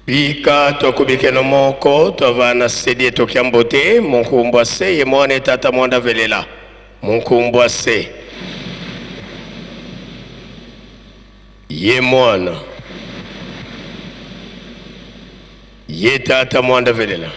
Bika tokubike no moko tovana sedi tokiambote munkumbwa se ye mwana tata mwanda velela munkumbwa se ye mwana ye tata mwanda velela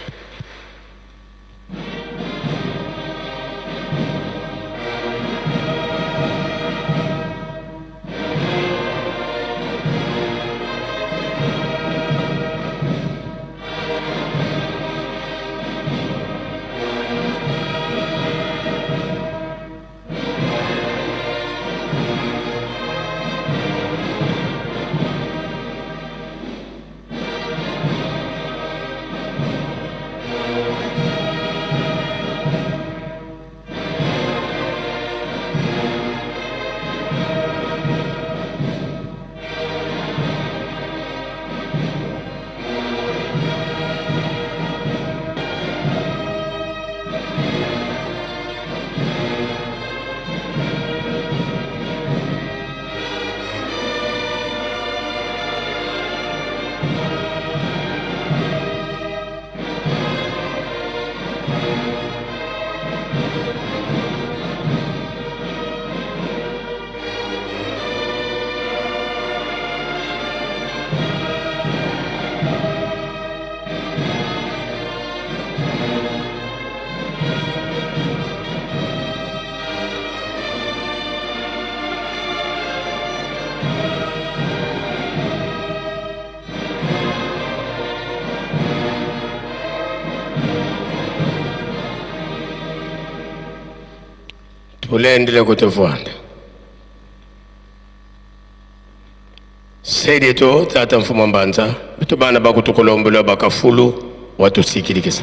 tulendele kutuvanda sedi to tata mfumo mbanza bitu bana bakutukolombola bakafulu watusikilikisa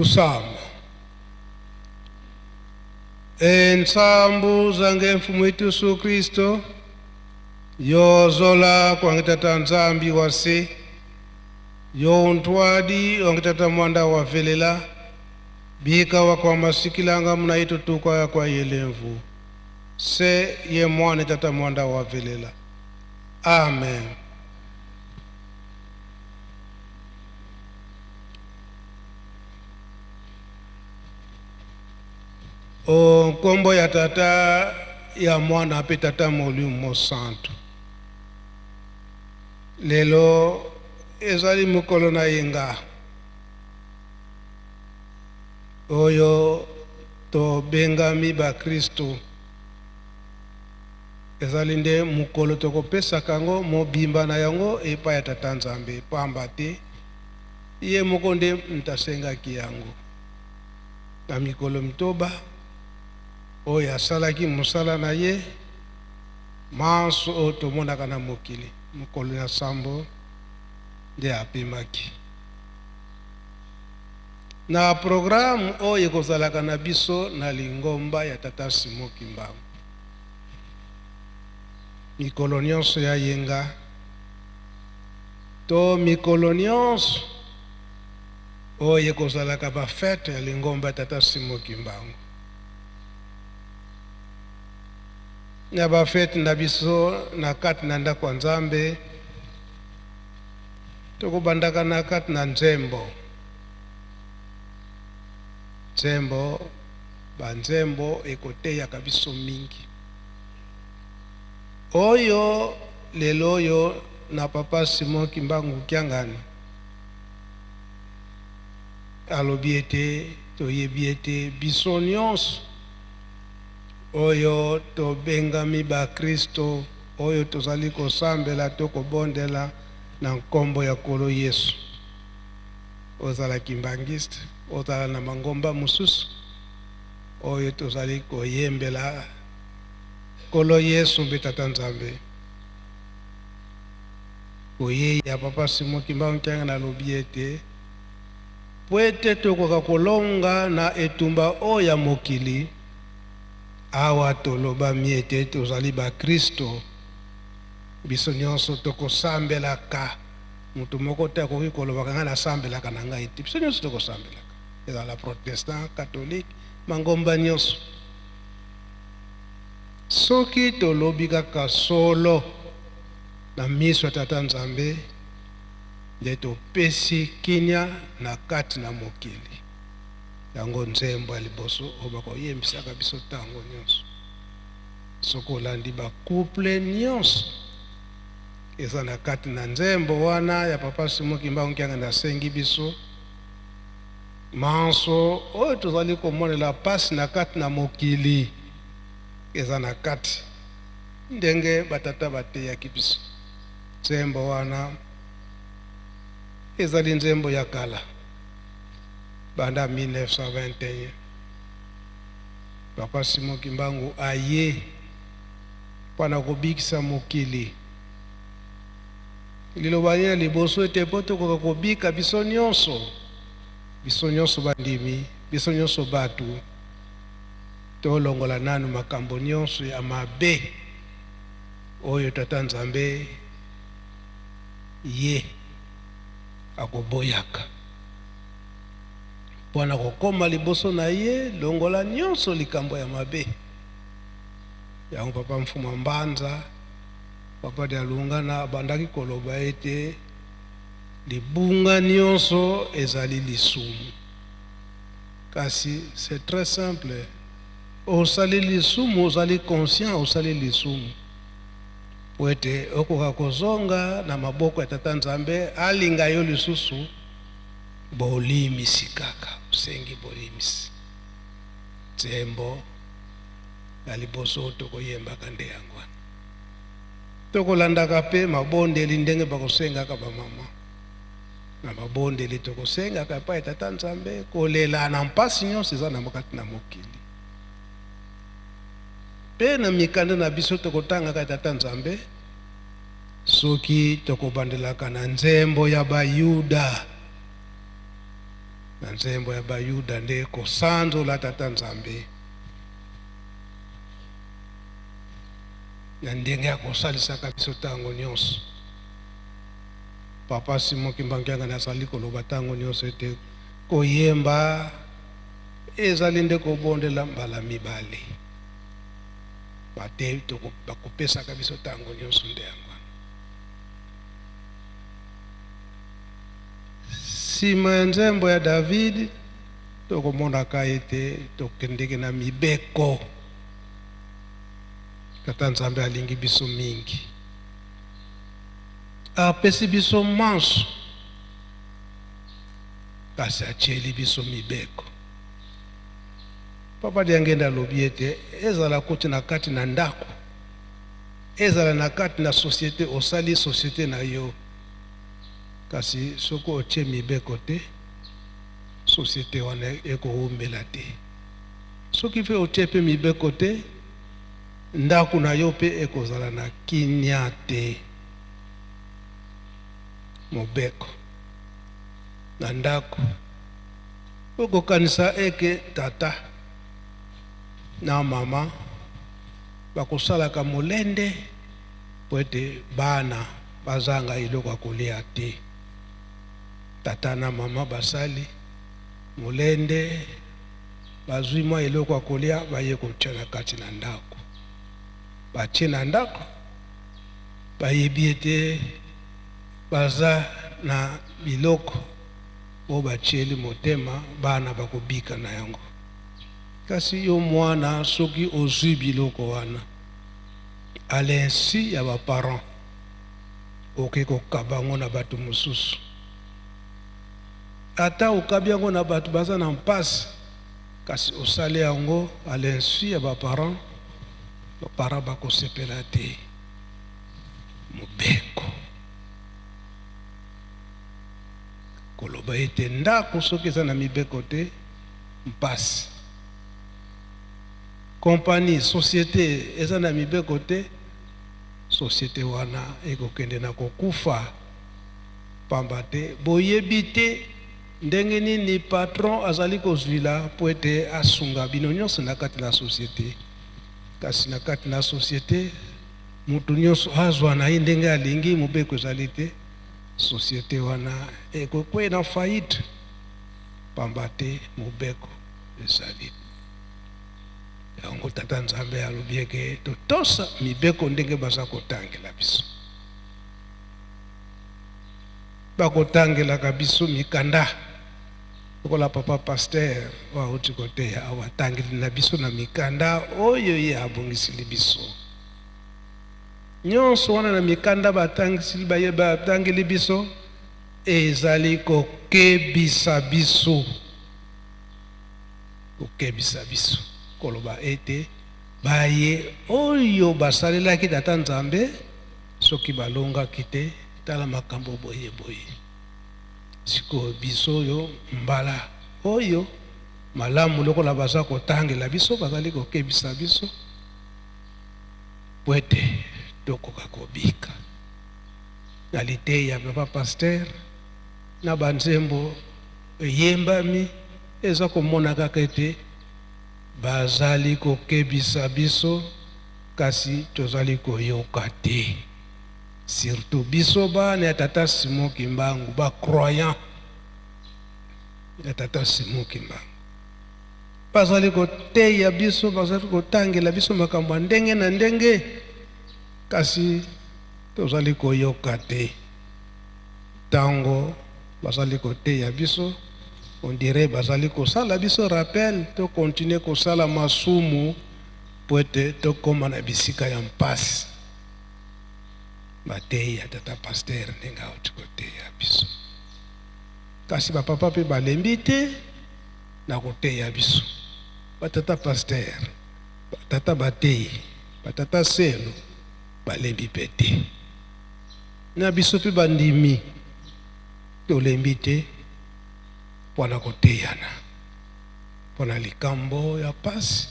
tusama ensambu zange mfumu wetu Yesu Kristo yozola kwangitata nzambi wase yontwadi wangitata mwanda wa velela bika wakwa masikilanga mnaitu tukwa kwa yelemvu se ye mwana tata mwanda wa velela. Amen. O kombo ya tata ya mwana ape tata molumo santo lelo ezali mukolo na yenga oyo to bengami ba Kristo ezali nde mukolo tokopesa kango mobimba na yango epa ya tata Nzambe pamba te iye moko nde mtasengaki yango na mikolo mitoba oyo asalaki mosala na ye maso oyo tomonaka na mokili mokolo ya sambo nde apemaki na programme oyo ekozalaka na biso na lingomba ya tata Simon Kimbangu mikolo nyonso ya yenga to mikolo nyonso oyo ekozalaka bafete ya lingomba ya tata Simon Kimbangu na bafete na biso na kati na ndako ya Nzambe tokobandaka na kati na nzembo banzembo ekoteyaka biso mingi oyo lelo oyo na papa Simon Kimbangu Kiangani alobi ete toyebi ete biso nyonso oyo tobengami bakristo oyo tozali kosambela to kobondela na nkombo ya Nkolo Yesu, ozala kimbangiste, ozala na mangomba mosusu oyo tozali koyembela Nkolo Yesu mpe Tata Nzambe. Oye ya papa Simon Kimbangu Kiangani alobi ete po ete tokoka kolonga na etumba oyo ya mokili, awa tolobami ete tozali bakristo, biso nyonso tokosambelaka. Mutu moko te akoki kolobaka ngai nasambelaka na ngai te, biso nyonso tokosambelaka, ezala protestant, catholique, mangomba nyonso. Soki tolobi kaka solo na miso ya Tata Nzambe, nde topesi kinya na kati na mokili. Yango nzembo ya liboso oyo bakoyembisaka biso ntango nyonso. Soki olandi bacouple nyonso eza na kati na nzembo wana ya papa Simon Kimbangu Kiangani asengi biso, manso oyo tozali komonela pasi na kati na mokili eza na kati ndenge batata bateyaki biso. Nzembo wana ezali nzembo ya kala banda 1921 papa Simon Kimbangu aye mpona kobikisa mokili. Liloba ya liboso ete po tokoka kobika biso nyonso bandimi, biso nyonso batu, tolongola nanu makambo nyonso ya mabe oyo Tata Nzambe ye akoboyaka mpona kokoma liboso na ye, longola nyonso likambo ya mabe. Yango papa Mfuma Mbanza, papa de Alungana bandaki koloba ete libunga nyonso ezali lisumu. Kasi c'est très simple, osali lisumu ozali conscient osali lisumu, po ete okoka kozonga na maboko ya Tata Nzambe alinga yo lisusu, bolimisi kaka, osengi bolimisi. Nzembo ya liboso tokoyembaka nde yango wana. Tokolandaka pe mabondeli ndenge bakosengaka bamama, na mabondeli tokosengaka epai ya Tata Nzambe, kolela na mpasi nyonso eza na kati na mokili. Pe na mikanda na biso tokotangaka Tata Nzambe soki tokobandelaka na nzembo ya Bayuda. Na nzembo ya Bayuda nde kosanzola Tata Nzambe na ndenge ya kosalisaka biso ntango nyonso. Papa Simon Kimbangu Kiangani azali koloba ntango nyonso ete koyemba ezali nde kobondela mbala mibale. Bate bakopesaka biso ntango nyonso nde yango. Sima ya nzembo ya David tokomonaka ete tokendeke na mibeko. Tata Nzambe alingi biso mingi, apesi biso manso, kasi acheli biso mibeko. Papa Diangenda alobi ete ezala kuti na kati na ndako, ezala na kati na société, osali société na yo, kasi soko otie mibeko te, société wana ekoumbela te. Soki fe otie pe mibeko te, ndako na yo pe ekozala na kinya te. Mobeko na ndako okokanisa eke tata na mama bakosalaka molende po ete bana bazanga eloko ya kolia te. Tata na mama basali molende, bazwi mwa eloko ya kolia, baye kotia na kati na ndako. Batie na ndako bayebi ete baza na biloko o batieli motema, bana bakobika na yango. Kasi yo mwana soki ozwi biloko wana, à l'insu ya ba parents oke ko kabango na batu mususu ata okabiango na batu baza na mpasi kasi osali yango à l'insu ya ba parents bakosepela te mobeko koloba ete ndako soki eza na mibeko te mpasi compagnie société eza na mibeko te société wana ekokende na kokufa pamba te boyebi te ndenge nini patron azali kozwila po ete asunga bino nyonso na kati na société kasi na kati na société mutu nyonso azwa na ye ndenge alingi mobeko ezali te société wana ekokwei na faillite pamba te mobeko ezali yango tata nzambe alobi eke totosa mibeko ndenge baza kotangela biso bakotangelaka biso mikanda lokola papa pasteur wauti koteya awatangeli na biso na mikanda oyo ye abongisili biso nyonso wana na mikanda batangeli biso ezali kokebisa biso koloba ete baye oyo basalelaki tata nzambe soki balongaki te tala makambo boye sikoyo biso oyo mbala oyo malamu lokola baza kotangela biso bazali kokebisa biso po ete tokoka kobika na liteyi ya papa pasteur na banzembo eyembami eza komona kaka ete bazali kokebisa biso kasi tozali koyoka te surtout biso bana ya tata Simon Kimbangu croyant ya tata Simon Kimbangu bazali koteya biso bazali kotangela biso makambo ndenge na ndenge kasi tozali koyoka te tango bazali koteya biso on dirait bazali kosala biso rappel to continuer kosala masumu po ete tokóma na bisika ya mpasi bateya tata pasteur ndenge auti koteya biso kasi bapapa mpe balembi te na koteya biso batata pasteur batata bateyi batata selo balembi mpe te na biso mpe bandimi tolembi te mpona koteyana mpona likambo ya pasi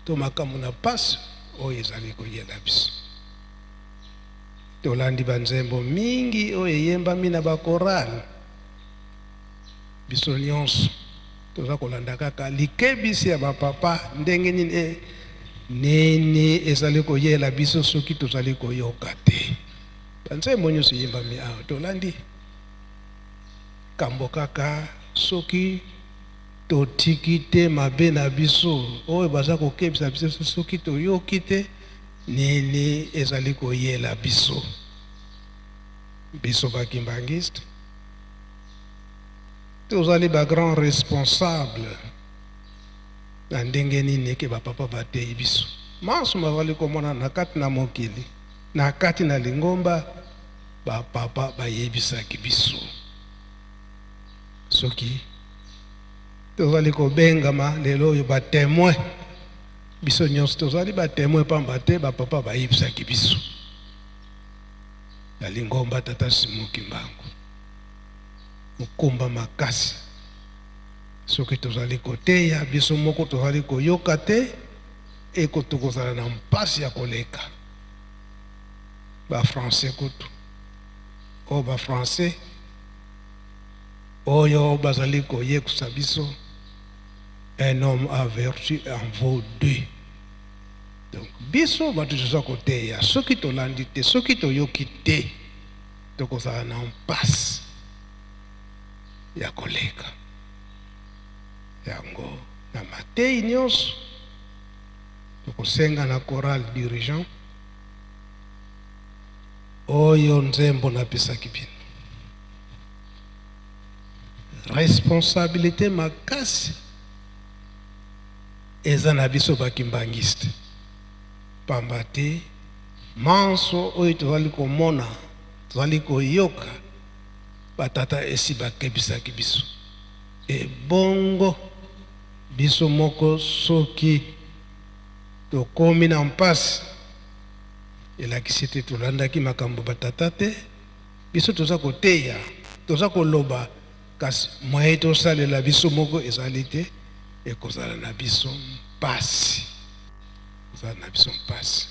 to makambo na pasi oyo ezali koyela biso tolandi banzembo mingi oyo eyembami na bakorale biso nyonso toza kolanda kaka likebisi ya bapapa ndenge nini nini ezali koyela biso soki tozali koyoka te banzembo nyonso eyembami awa tolandi kambo kaka soki totiki te mabe na biso oyo baza kokebisa biso soki toyoki te nini ezali koyela biso bakimbangiste tozali bagrand responsable na ndenge nini eke bapapa bateyi biso maso bazali komona na kati na mokili na kati na lingomba bapapa bayebisaki biso soki tozali kobengama lelo oyo batemoin biso nyonso tozali batemoin pamba te bapapa bayebisaki biso na lingomba tata Simon Kimbangu mokumba makasi soki tozali koteya biso moko tozali koyoka te eko tokozala na mpasi ya koleka bafrançais kutu oyo bafrançais oyo bazali koyekusa biso un homme a vertu en vaut deux. Donc biso bato toza koteya soki tolandi te soki toyoki te tokozala na mpasi ya koleka yango na mateyi nyonso tokosenga na chorale dirigeant oyo nzembo napesaki bino responsabilité makasi eza na biso bakimbangiste pamba te manso oyo tozali komona tozali koyoka batata esi bakebisaki biso ebongo biso moko soki tokomi na mpasi elakisi ete tolandaki makambo batata te biso toza koteya toza koloba kasi moye tosalela biso moko ezali te ekozala na biso mpasi kozala na biso mpasi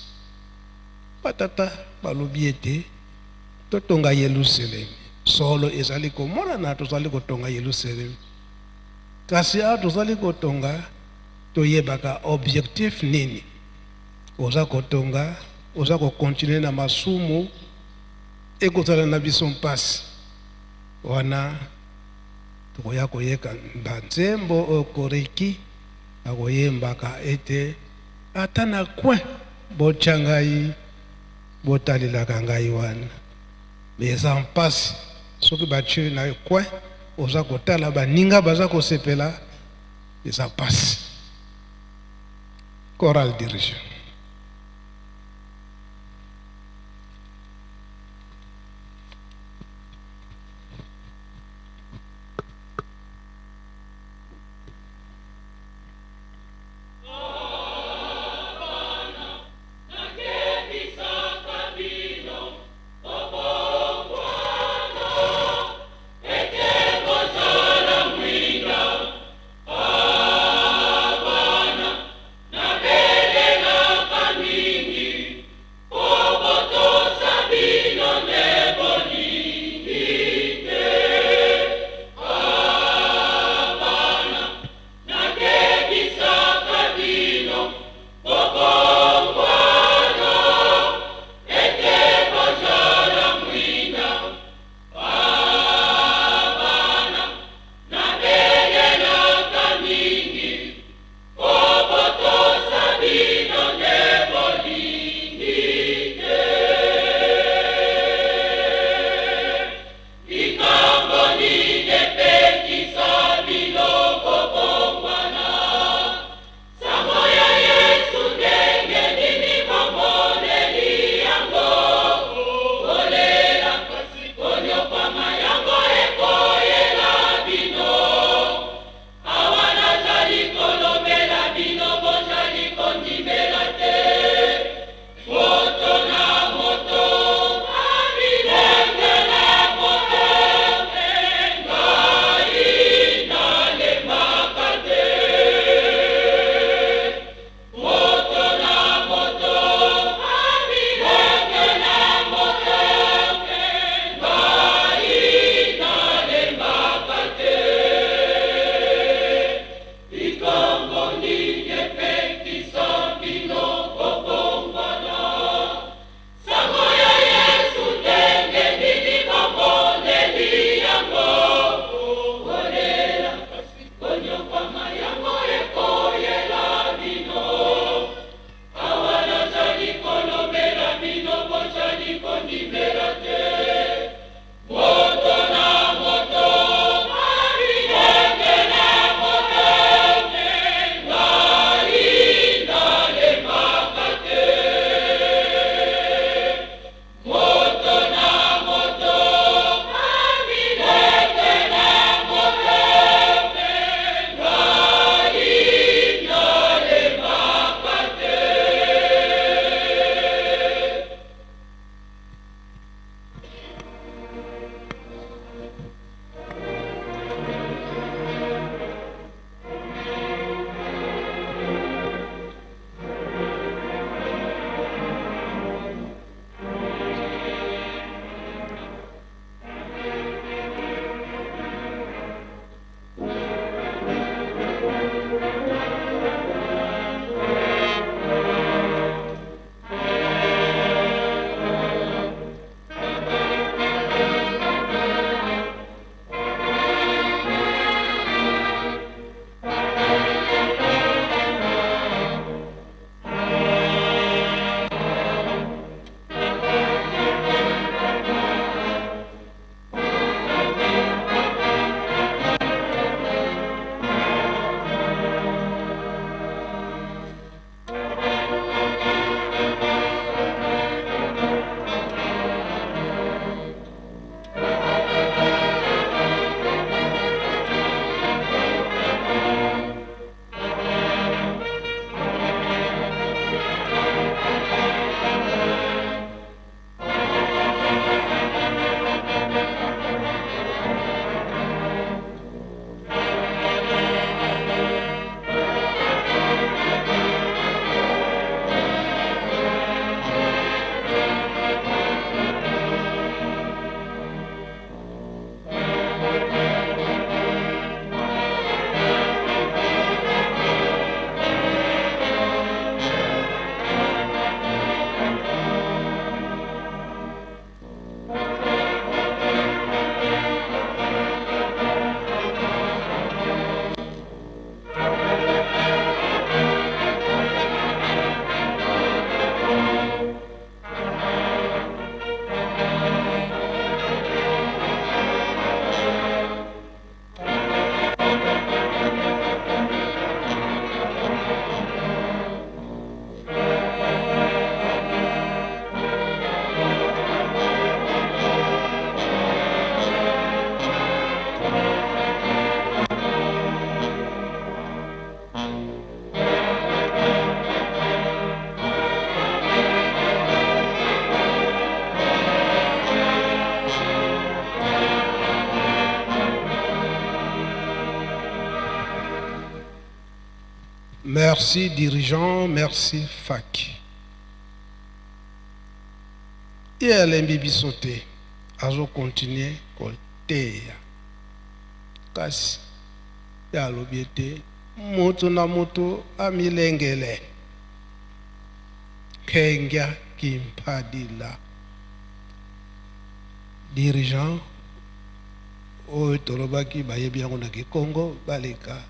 batata balobi ete totonga Yerusalemi solo ezali komonana tozali kotonga Yerusalemi kasi awa tozali kotonga toyebaka objectif nini oza kotonga oza kokontinue na masumu ekozala na biso mpasi wana tokoya koyeka banzembo oyo koreki akoyembaka ete ata na kwe botya ngai botalelaka ngai wana me eza mpasi soki batye na kwe oza kotala baninga baza kosepela eza mpasi. Choral dirigeant. Bwana Merci dirigeant, merci Faki. Et elle aime sauter. Azo continuer côté. Kasi ya lobiete moto na moto amilengele. Kenga kimpadila. Dirigeant o tolobaki bayebi yango na Kikongo baleka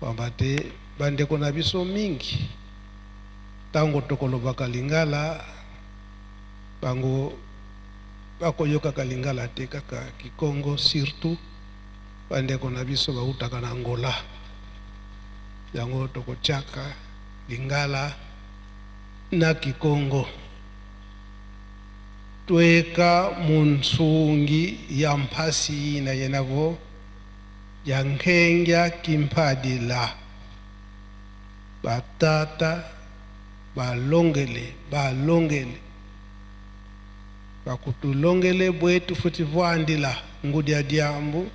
pambate bande kona biso mingi tango tokolobaka Lingala bango bakoyoka Lingala te kaka Kikongo surtout bande kona biso bautaka na Angola yango tokochaka Lingala na Kikongo tweka munsungi ya mpasi na yenavo ya nkengya kimpadila batata balongele bakutulongele bwetu futi vwandila ngudi ya diambu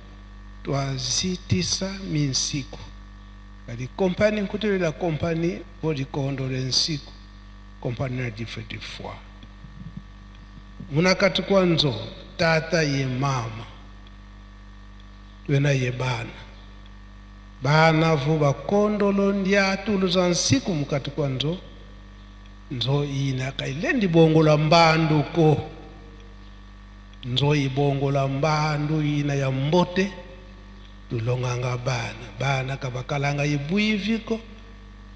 twazitisa minsiku kadi kompani nkutulela kompani bodi kondole nsiku kompani na different fois munakati kwanzo tata ye mama wena ye bana vuba kondolo ndia tuluza nsiku mukati kwanzo nzo ina kailendi bongola mbandu ko nzo ibongola mbandu ina ya mbote tulonganga bana kabakalanga yibuiviko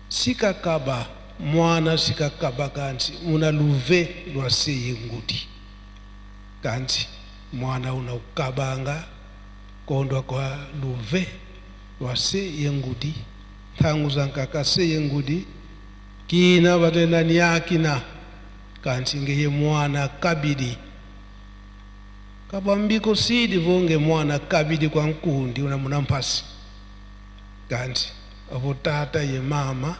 sikakaba mwana sikakaba kanti una luve lwase yengudi kanti mwana una ukabanga kondwa kwa luve lwase yengudi tangu zankaka se yengudi kina batena niyakina kanti ngeye mwana kabidi kabambiko sidi vonge mwana kabidi kwa nkundi una munampasi kanti avotata ye mama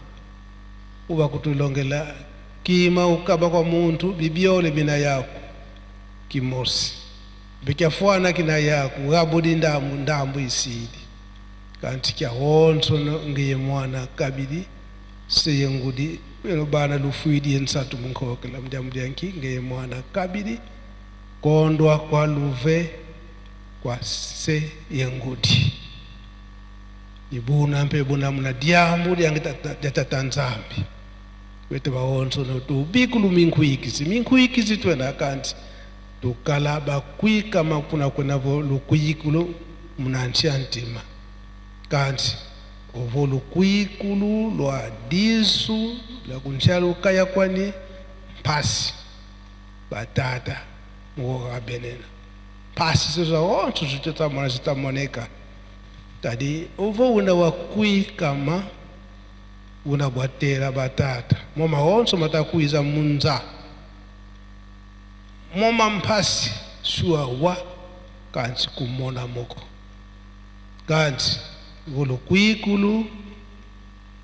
uba kutulongela kima ukaba kwa muntu bibiole bina yako kimosi bikiafuana kina yako gabudi ndambu isidi kanti kya honso ngeye mwana kabidi seyengudi welo bana lufuidi ensatu munkokela mdiamdianki ngeye mwana kabidi kondwa kwa luve kwa se yengudi ibuna mpe buna muna diambu diangita nzambi wete baonso no tubikulu minkuikizi twena kanti tukala bakwika makuna kunavo lukuyikulu munanchi antima kanti ovo lukuyikulu lwa disu la kunchalu kaya kwani pasi batata mwoga benena pasi sasa onto zitamoneka tadi ovo una wakwika ma una bwatera batata moma onso matakuiza munza moma mpasi sua wa kanti kumona moko kanti volo kwikulu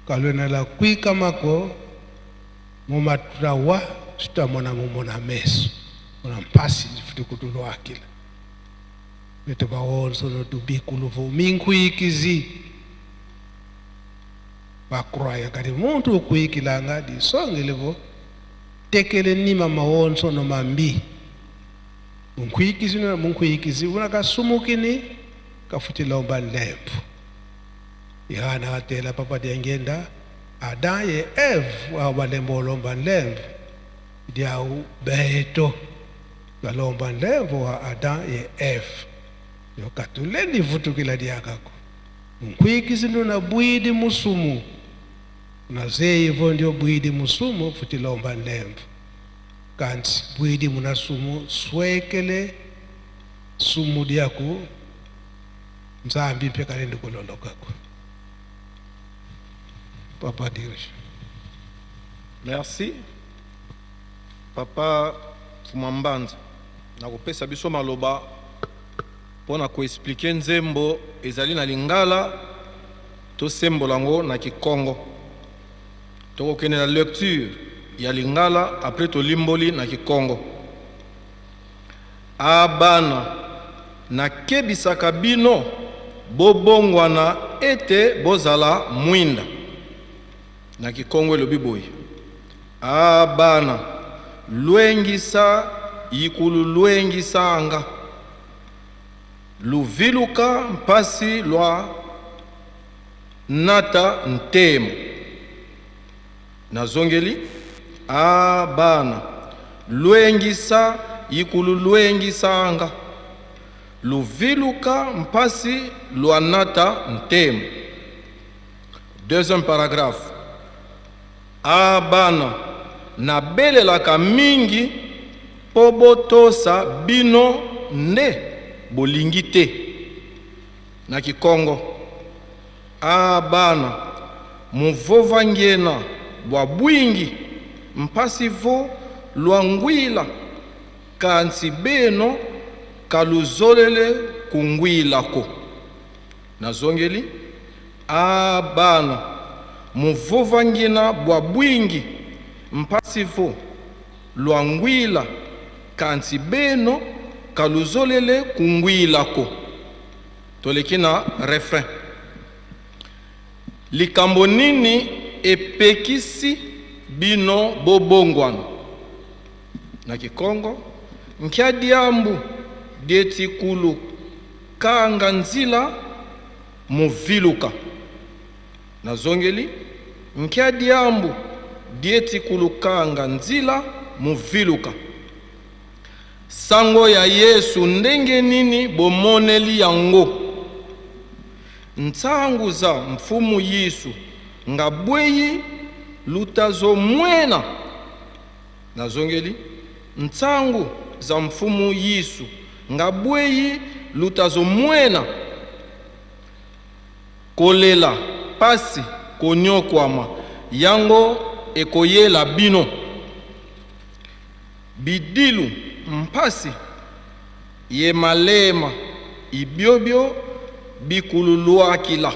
kalwena la kwika mako moma trawa sitamona mumona meso una mpasi futi kutulo akila wetu baonso no tubikulu vo minkuikizi bakroya kadi muntu kuikilanga di songelevo tekele nima maonso no mambi munkuikizi una kasumukini kafutila umbanlembu ihana atela papa diangenda adaye wa balembo lomba nlembu diau beto balomba nlembu wa adaye yo katuleni vutukila diakako munkuikizi na bwidi musumu na zeivo ndio bwidi musumu futilomba nlembu kanti bwidi munasumu swekele sumu diaku nzambi pekale ndikulolokako papa dirige. Merci papa Fumambanza na kopesa biso maloba pona ko expliquer nzembo ezali na Lingala to sembolango na Kikongo to kene na lecture ya Lingala après to limboli na Kikongo abana na kebisaka bino bobongwana ete bozala mwinda na Kikongo elobi boye: abana lwengisa yikulu lwengisanga, luviluka mpasi lwa nata ntemo. Nazongeli: abana lwengisa yikulu lwengisanga, luviluka mpasi lwa nata ntemo. Deuxième paragraphe: abana nabelelaka mingi po botosa bino nde bolingi te. Na Kikongo: abana muvova ngena bwa bwingi mpasi vo lwangwila kansi beno kaluzolele kungwilako. Nazongeli: abana muvova ngena bwa bwingi mpasi vo lwangwila kansi beno kaluzolele kungwilako. Toleki na refrain: likambo nini epekisi bino bobongwana. Na Kikongo: nkia diambu dieti kulu kanga nzila muviluka. Nazongeli: nkia diambu dieti kulu kanga nzila muviluka. Sango ya Yesu ndenge nini bomoneli yango. Ntsangu za mfumu Yesu ngabweyi lutazo mwena. Nazongeli: ntsangu za mfumu Yesu ngabweyi lutazo mwena. Kolela pasi konyokwama yango ekoyela bino. Bidilu mpasi ye malema ibiobio bikululuakila.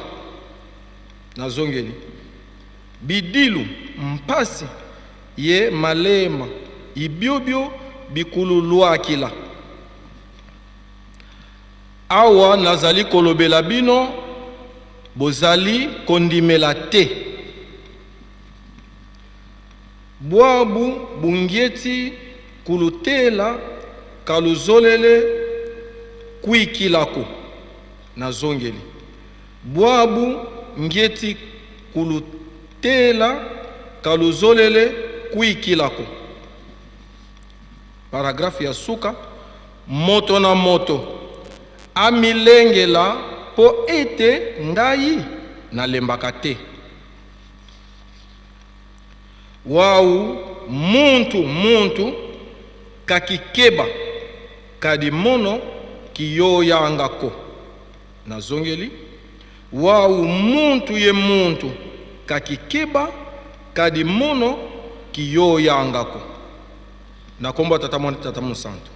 Nazongeli: bidilu mpasi ye malema ibiobio bikululuakila. Awa nazali kolobela bino bozali kondimela te. Bwabu bungieti kulutela kaluzolele kuikilako. Nazongeli: bwabu ngieti kulutela kaluzolele kuikilako. Paragrafe ya suka: moto na moto amilengela po ete ngai nalembaka te. Wau muntu kakikeba kadi mono kiyoyangako. Nazongeli: wau muntu ye muntu kakikeba kadi mono kiyoyangako. Na kombo tata mwana tata musantu.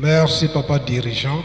Merci, papa dirigeant.